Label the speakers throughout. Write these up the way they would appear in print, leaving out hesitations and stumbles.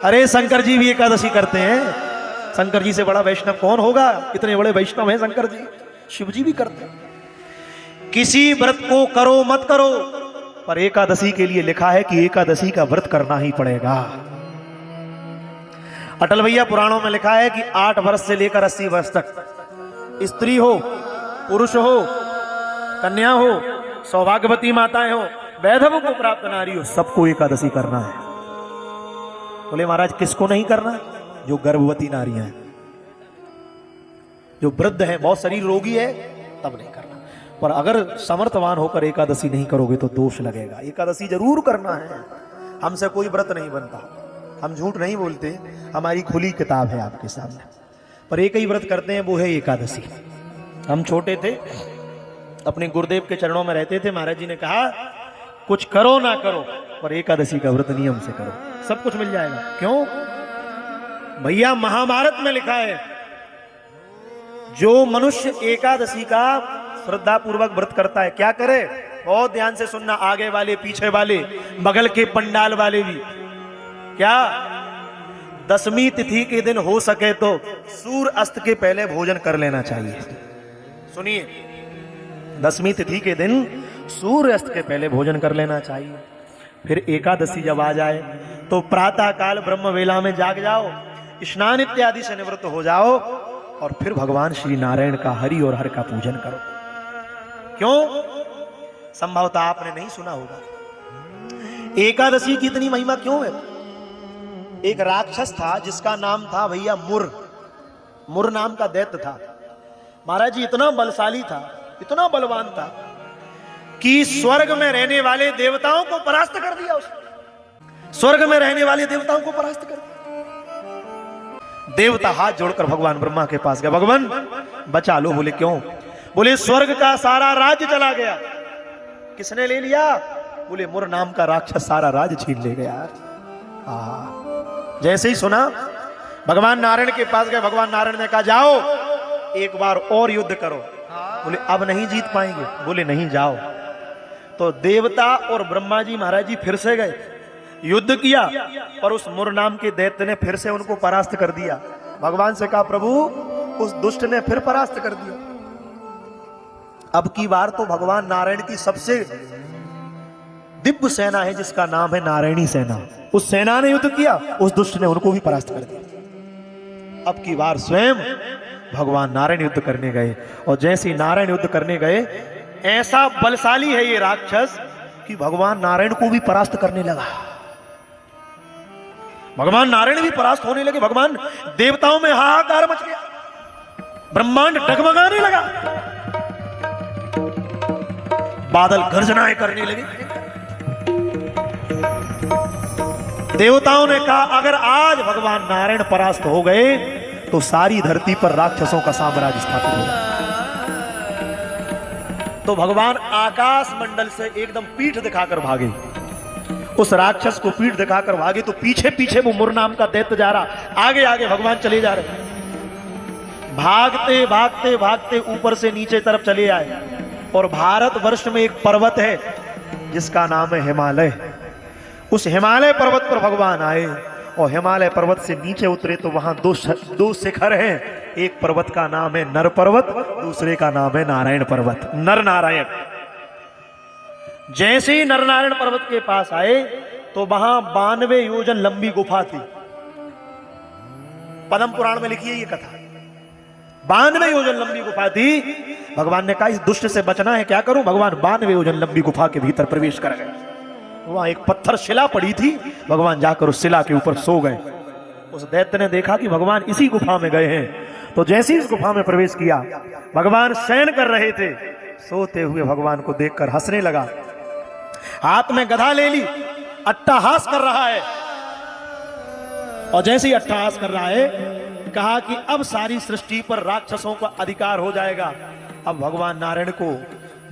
Speaker 1: अरे शंकर जी भी एकादशी करते हैं। शंकर जी से बड़ा वैष्णव कौन होगा? इतने बड़े वैष्णव हैं शंकर जी। शिव जी भी करते हैं। किसी व्रत को करो मत करो, पर एकादशी के लिए लिखा है कि एकादशी का व्रत करना ही पड़ेगा। अटल भैया पुराणों में लिखा है कि 8 वर्ष से लेकर 80 वर्ष तक स्त्री हो, पुरुष हो, कन्या हो, सौभाग्यवती माताएं हो, वैधव को प्राप्त नारी हो, सबको एकादशी करना है। बोले महाराज किसको नहीं करना? जो गर्भवती नारियां हैं, जो वृद्ध हैं, बहुत शरीर रोगी है, तब नहीं करना। पर अगर समर्थवान होकर एकादशी नहीं करोगे तो दोष लगेगा। एकादशी जरूर करना है। हमसे कोई व्रत नहीं बनता, हम झूठ नहीं बोलते, हमारी खुली किताब है आपके सामने। पर एक ही व्रत करते हैं, वो है एकादशी। हम छोटे थे, अपने गुरुदेव के चरणों में रहते थे। महाराज जी ने कहा कुछ करो ना करो, पर एकादशी का व्रत नियम से करो, सब कुछ मिल जाएगा। क्यों भैया? महाभारत में लिखा है जो मनुष्य एकादशी का श्रद्धा पूर्वक व्रत करता है, क्या करे? बहुत ध्यान से सुनना, आगे वाले, पीछे वाले, बगल के पंडाल वाले भी। क्या? 10वीं तिथि के दिन हो सके तो सूर्य अस्त के पहले भोजन कर लेना चाहिए। सुनिए, 10वीं तिथि के दिन सूर्य अस्त के पहले भोजन कर लेना चाहिए। फिर एकादशी जब आ जाए तो प्रातः काल ब्रह्म वेला में जाग जाओ, स्नान इत्यादि से निवृत्त हो जाओ और फिर भगवान श्री नारायण का, हरि और हर का पूजन करो। क्यों? संभवतः आपने नहीं सुना होगा एकादशी की इतनी महिमा क्यों है। एक राक्षस था जिसका नाम था भैया मुर नाम का दैत्य था। महाराज जी इतना बलशाली था, इतना बलवान था कि स्वर्ग में रहने वाले देवताओं को परास्त कर दिया उसने। स्वर्ग में रहने वाले देवताओं को परास्त कर दिया। देवता हाथ जोड़कर भगवान ब्रह्मा के पास गया, भगवान बचा लो। बोले क्यों? बोले स्वर्ग का सारा राज्य चला गया। किसने ले लिया? बोले मुर नाम का राक्षस सारा राज्य छीन ले गया। जैसे ही सुना भगवान नारायण के पास गए। भगवान नारायण ने कहा जाओ एक बार और युद्ध करो। बोले अब नहीं जीत पाएंगे। बोले नहीं, जाओ। तो देवता और ब्रह्मा जी महाराज जी फिर से गए, युद्ध किया, और उस मुर नाम के दैत्य ने फिर से उनको परास्त कर दिया। भगवान से कहा प्रभु उस दुष्ट ने फिर परास्त कर दिया। अब की बार तो भगवान नारायण की सबसे दिव्य सेना है जिसका नाम है नारायणी सेना, उस सेना ने युद्ध किया, उस दुष्ट ने उनको भी परास्त कर दिया। अब की बार स्वयं भगवान नारायण युद्ध करने गए, और जैसे ही नारायण युद्ध करने गए, ऐसा बलशाली है ये राक्षस कि भगवान नारायण को भी परास्त करने लगा। भगवान नारायण भी परास्त होने लगे। भगवान देवताओं में हाहाकार मच गया, ब्रह्मांड डगमगाने लगा, बादल गर्जनाएं करने लगे। देवताओं ने कहा अगर आज भगवान नारायण परास्त हो गए तो सारी धरती पर राक्षसों का साम्राज्य स्थापित होगा। तो भगवान आकाश मंडल से एकदम पीठ दिखाकर भागे। उस राक्षस को पीठ दिखाकर भागे तो पीछे पीछे वो मुर नाम का दैत्य जा रहा, आगे आगे भगवान चले जा रहे। भागते भागते भागते ऊपर से नीचे तरफ चले आए, और भारतवर्ष में एक पर्वत है जिसका नाम है हिमालय। उस हिमालय पर्वत पर भगवान आए, और हिमालय पर्वत से नीचे उतरे तो वहां दो शिखर हैं। एक पर्वत का नाम है नर पर्वत, दूसरे का नाम है नारायण पर्वत, नर नारायण। जैसे ही नर नारायण पर्वत के पास आए तो वहां 92 योजन लंबी गुफा थी। पद्म पुराण में लिखी है ये कथा। 92 योजन लंबी गुफा थी। भगवान ने कहा इस दुष्ट से बचना है, क्या करूं? भगवान 92 योजन लंबी गुफा के भीतर प्रवेश कर गए। वहां एक पत्थर शिला पड़ी थी, भगवान जाकर उस शिला के ऊपर सो गए। उस दैत्य ने देखा कि भगवान इसी गुफा में गए हैं, तो जैसे ही इस गुफा में प्रवेश किया, भगवान शयन कर रहे थे, सोते हुए भगवान को देखकर हंसने लगा, हाथ में गधा ले ली, अट्टहास कर रहा है। और जैसे ही अट्टहास कर रहा है, कहा कि अब सारी सृष्टि पर राक्षसों का अधिकार हो जाएगा। अब भगवान नारायण को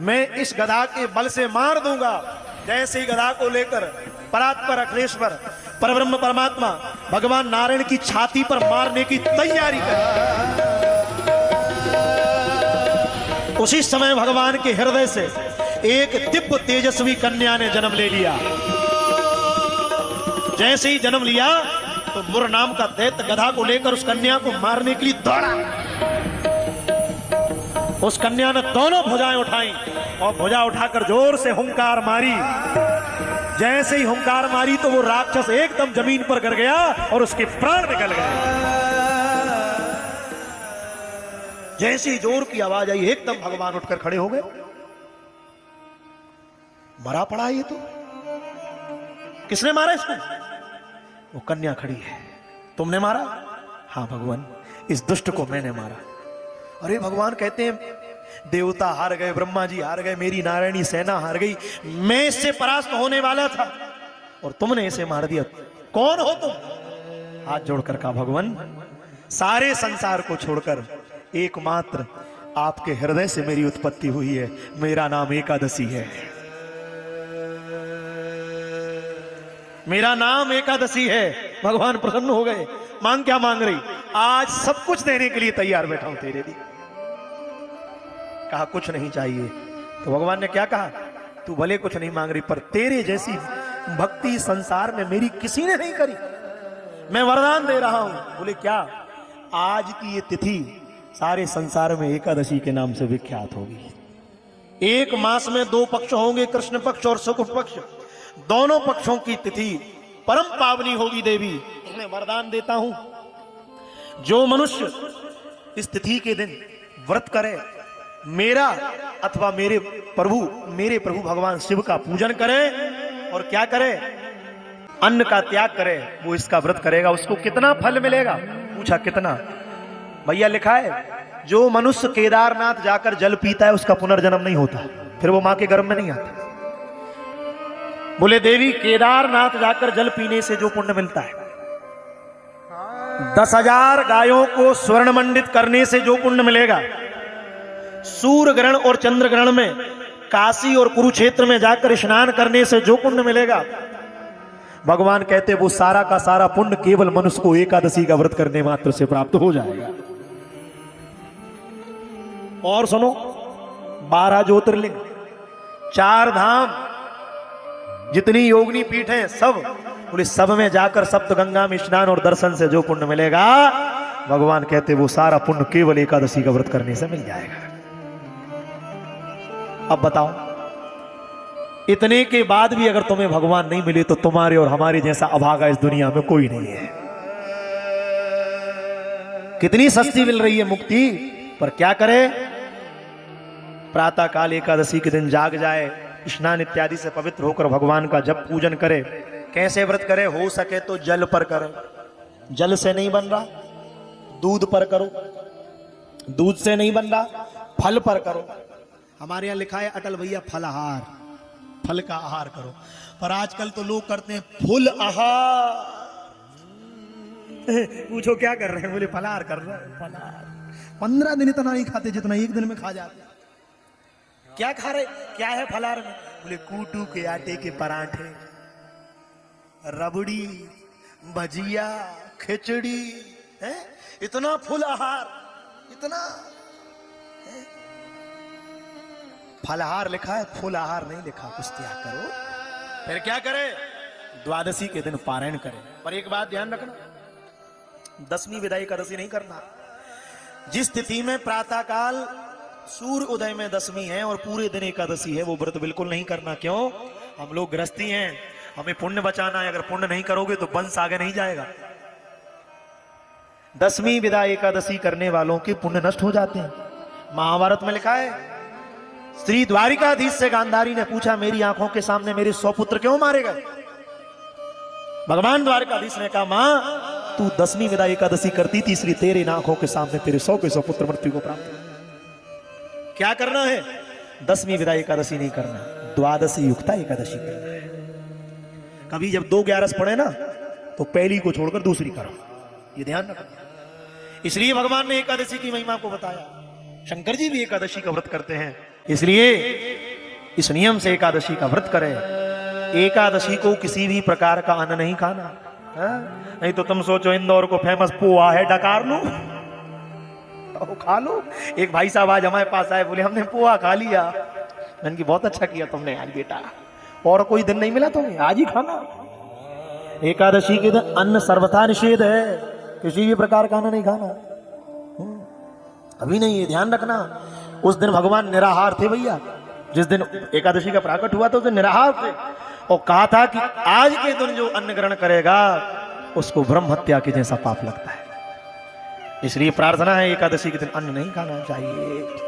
Speaker 1: मैं इस गधा के बल से मार दूंगा। जैसे ही गधा को लेकर परात्पर अखिलेश्वर परब्रह्म परमात्मा भगवान नारायण की छाती पर मारने की तैयारी कर, उसी समय भगवान के हृदय से एक दिव्य तेजस्वी कन्या ने जन्म ले लिया। जैसे ही जन्म लिया तो मुर नाम का दैत्य गधा को लेकर उस कन्या को मारने के लिए दौड़ा। उस कन्या ने दोनों भुजाएं उठाई और भुजा उठाकर जोर से हुंकार मारी। जैसे ही हुंकार मारी तो वो राक्षस एकदम जमीन पर गिर गया और उसके प्राण निकल गए। जैसे ही जोर की आवाज आई एकदम भगवान उठकर खड़े हो गए। मरा पड़ा ये तो, किसने मारा इसको? वो कन्या खड़ी है। तुमने मारा? हाँ भगवान, इस दुष्ट को मैंने मारा। अरे भगवान कहते हैं देवता हार गए, ब्रह्मा जी हार गए, मेरी नारायणी सेना हार गई, मैं इससे परास्त होने वाला था और तुमने इसे मार दिया। कौन हो तुम? हाथ जोड़कर कहा भगवान, सारे संसार को छोड़कर एकमात्र आपके हृदय से मेरी उत्पत्ति हुई है, मेरा नाम एकादशी है, मेरा नाम एकादशी है। भगवान प्रसन्न हो गए। मांग क्या मांग रही? आज सब कुछ देने के लिए तैयार बैठा हूं तेरे लिए। कहा कुछ नहीं चाहिए। तो भगवान ने क्या कहा? तू भले कुछ नहीं मांग रही, पर तेरे जैसी भक्ति संसार में मेरी किसी ने नहीं करी। मैं वरदान दे रहा हूं। बोले क्या? आज की ये तिथि सारे संसार में एकादशी के नाम से विख्यात होगी। एक मास में 2 पक्ष होंगे, कृष्ण पक्ष और शुक्ल पक्ष। दोनों पक्षों की तिथि परम पावनी होगी। देवी मैं वरदान देता हूं, जो मनुष्य इस तिथि के दिन व्रत करे, मेरा अथवा मेरे प्रभु भगवान शिव का पूजन करे और क्या करे, अन्न का त्याग करे, वो इसका व्रत करेगा, उसको कितना फल मिलेगा? पूछा कितना? भैया लिखा है, जो मनुष्य केदारनाथ जाकर जल पीता है उसका पुनर्जन्म नहीं होता, फिर वो मां के गर्भ में नहीं आता। बोले देवी केदारनाथ जाकर जल पीने से जो पुण्य मिलता है, 10,000 गायों को स्वर्ण मंडित करने से जो पुण्य मिलेगा, सूर्य ग्रहण और चंद्र ग्रहण में काशी और कुरुक्षेत्र में जाकर स्नान करने से जो पुण्य मिलेगा, भगवान कहते वो सारा का सारा पुण्य केवल मनुष्य को एकादशी का व्रत करने मात्र से प्राप्त हो जाएगा। और सुनो, 12 ज्योतिर्लिंग, 4 धाम, जितनी योगिनी पीठ है सब, बोले सब में जाकर सप्त गंगा में स्नान और दर्शन से जो पुण्य मिलेगा, भगवान कहते वो सारा पुण्य केवल एकादशी का व्रत करने से मिल जाएगा। अब बताओ, इतने के बाद भी अगर तुम्हें भगवान नहीं मिले तो तुम्हारे और हमारे जैसा अभागा इस दुनिया में कोई नहीं है। कितनी सस्ती मिल रही है मुक्ति, पर क्या करे? प्रातः काल एकादशी के दिन जाग जाए, स्नान इत्यादि से पवित्र होकर भगवान का जब पूजन करे। कैसे व्रत करे? हो सके तो जल पर करे, जल से नहीं बन रहा, दूध पर करो, दूध से नहीं बन रहा, फल पर करो। हमारे यहां लिखा है अटल भैया फलाहार, फल का आहार करो, पर आजकल तो लोग करते हैं फुल आहार। पूछो क्या कर रहे हैं? बोले फलाहार कर रहे हैं। फलाहार 15 दिन इतना नहीं खाते जितना एक दिन में खा जाते। क्या खा रहे? क्या है फलाहार में? बोले कूटू के आटे के पराठे, रबड़ी, भजिया, खिचड़ी है? इतना फुल आहार, इतना फलाहार लिखा है, फुल आहार नहीं लिखा। कुछ त्याग करो। फिर क्या करे? द्वादशी के दिन पारायण करें। पर एक बात ध्यान रखना, 10वीं विदाई एकादशी नहीं करना। जिस तिथि में प्रातः काल सूर्य उदय में 10वीं है और पूरे दिन एकादशी है, वो व्रत बिल्कुल नहीं करना। क्यों? हम लोग गृहस्थी हैं, हमें पुण्य बचाना है। अगर पुण्य नहीं करोगे तो वंश आगे नहीं जाएगा। 10वीं विदाई एकादशी करने वालों के पुण्य नष्ट हो जाते हैं। महाभारत में लिखा है, श्री द्वारिकाधीश से गांधारी ने पूछा, मेरी आंखों के सामने मेरे 100 पुत्र क्यों मारे गए? भगवान द्वारिकाधीश ने कहा, मां तू 10वीं विदाई एकादशी करती थी, इसलिए तेरे आंखों के सामने तेरे 100 के 100 पुत्र मृत्यु को प्राप्त। क्या करना है? 10वीं विदाई एकादशी नहीं करना, द्वादशी युक्ता एकादशी करना है। कभी जब 2 ग्यारस पड़े ना, तो पहली को छोड़कर दूसरी करो, ये ध्यान रखना। इसलिए भगवान ने एकादशी की महिमा को बताया। शंकर जी भी एकादशी का व्रत करते हैं, इसलिए इस नियम से एकादशी का व्रत करें। एकादशी को किसी भी प्रकार का अन्न नहीं खाना है? नहीं तो तुम सोचो इंदौर को फेमस पोहा है, डकार लो तो खा लो। एक भाई साहब आज हमारे पास आए, बोले हमने पोहा खा लिया। मैंने की बहुत अच्छा किया तुमने आज बेटा, और कोई दिन नहीं मिला तुम्हें, आज ही खाना। एकादशी के दिन अन्न सर्वथा निषेध है, किसी भी प्रकार का अन्न नहीं खाना। अभी नहीं, ये ध्यान रखना। उस दिन भगवान निराहार थे भैया, जिस दिन एकादशी का प्राकट हुआ था उस दिन निराहार थे, और कहा था कि आज के दिन जो अन्न ग्रहण करेगा उसको ब्रह्म हत्या के जैसा पाप लगता है। इसलिए प्रार्थना है एकादशी के दिन अन्न नहीं खाना चाहिए।